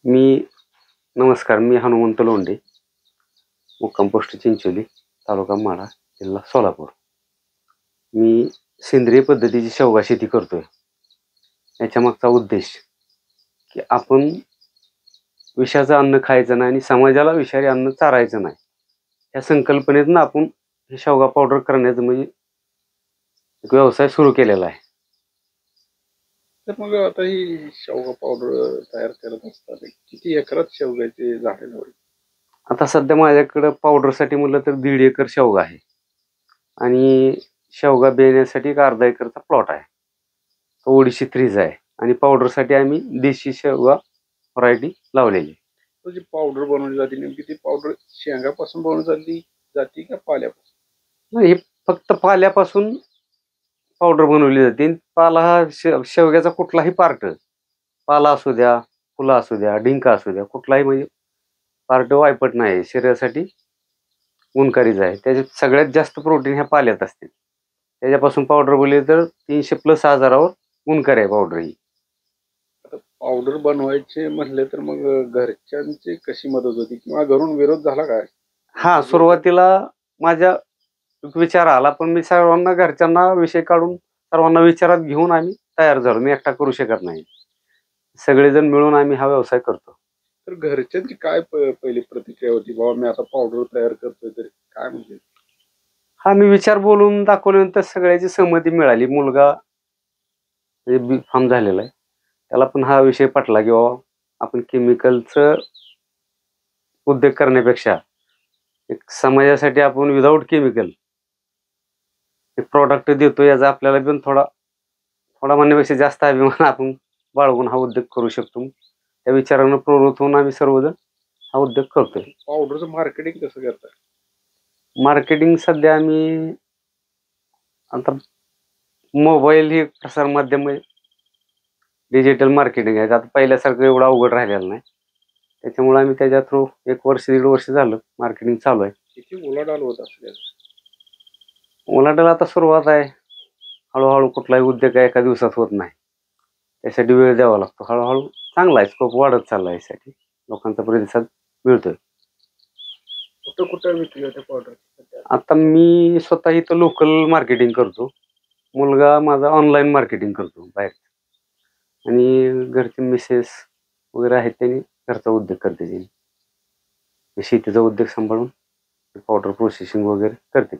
मी नमस्कार. मी हनुमंत लोंढे, मुक्काम पोस्ट चिंचोली, तालुका माढा, जिल्हा सोलापूर. मी सेंद्रिय पद्धतीची शेवगा शेती करतोय. याच्यामागचा उद्देश की आपण विषाचं अन्न खायचं नाही आणि समाजाला विषारी अन्न चारायचं नाही. या संकल्पनेतून आपण हे शेवगा पावडर करण्याचं म्हणजे एक व्यवसाय सुरू केलेला आहे. तर मग आता ही शेवगा पावडर तयार करत असताना किती एकरात शेवग्याचे झाडे लावली? आता सध्या माझ्याकडं पावडरसाठी म्हटलं तर 1.5 एकर शेवगा आहे आणि शेवगा बेण्यासाठी एक अर्धा एकरचा प्लॉट आहे. तो ओडिशी थ्रीज आहे आणि पावडरसाठी आम्ही देशी शेवगा व्हरायटी लावलेली. तर जी पावडर बनवली जाते नेमकी ती पावडर शेंगापासून बनवली जाते का पाल्यापासून? नाही, हे फक्त पाल्यापासून पावडर बनवली जाते. पाला हा शेवग्याचा कुठलाही पार्ट, पाला असू द्या, फुलं असू द्या, डिंक असू द्या, कुठलाही म्हणजे पार्ट वायपट नाही. शरीरासाठी गुणकारीच आहे. त्याच्यात सगळ्यात जास्त प्रोटीन ह्या पाल्यात असते. त्याच्यापासून पावडर बनवली तर 300+ आजारावर गुणकारी आहे पावडर ही. आता पावडर बनवायचे म्हटले तर मग घरच्यांची कशी मदत होती किंवा घरून विरोध झाला काय? हां, सुरुवातीला माझ्या एक विचार आला, पण मी सर्वांना घरच्यांना विषय काढून सर्वांना विचारात घेऊन आम्ही तयार झालो. मी एकटा करू शकत नाही. सगळेजण मिळून आम्ही हा व्यवसाय करतो. तर घरच्यांची काय पहिली प्रतिक्रिया होती? बाबा मी आता पावडर तयार करतोय तर काय म्हणजे? हा, मी विचार बोलून दाखवल्यानंतर सगळ्याची सहमती मिळाली. मुलगा म्हणजे बी.फार्म झालेला आहे. त्याला पण हा विषय पटला की बाबा आपण केमिकलचं उद्योग करण्यापेक्षा एक समाजासाठी आपण विदाऊट केमिकल एक प्रॉडक्ट देतो, याचा आपल्याला पण थोडा थोडा म्हणण्यापेक्षा जास्त अभिमान आपण बाळगून हा उद्योग करू शकतो. त्या विचारानं प्रवृत्त होऊन आम्ही सर्वजण हा उद्योग करतोय. पावडरचं मार्केटिंग कसं करताय? मार्केटिंग सध्या आम्ही आता मोबाईल ही प्रसार माध्यम आहे. डिजिटल मार्केटिंग आहे. आता पहिल्यासारखं एवढं अवघड राहिलेलं नाही. त्याच्यामुळे आम्ही त्याच्या थ्रू 1 वर्ष, 1.5 वर्ष झालं मार्केटिंग चालू आहे. किती उलाढाल होत असेल? उलाढाल आता सुरुवात आहे. हळू-हळू कुठलाही उद्योग काय एका दिवसात होत नाही. त्यासाठी वेळ द्यावा लागतो. हळू-हळू चांगला आहे, स्कोप वाढत चालला आहे. यासाठी लोकांचा प्रतिसाद मिळतोय. कुठं कुठं विकली होते पावडर? आता मी स्वतः इथं लोकल मार्केटिंग करतो. मुलगा माझा ऑनलाईन मार्केटिंग करतो बाहेर. आणि घरचे मिसेस वगैरे आहेत, त्यांनी घरचा उद्योग करते. शेतीचा उद्योग सांभाळून पावडर प्रोसेसिंग वगैरे करते.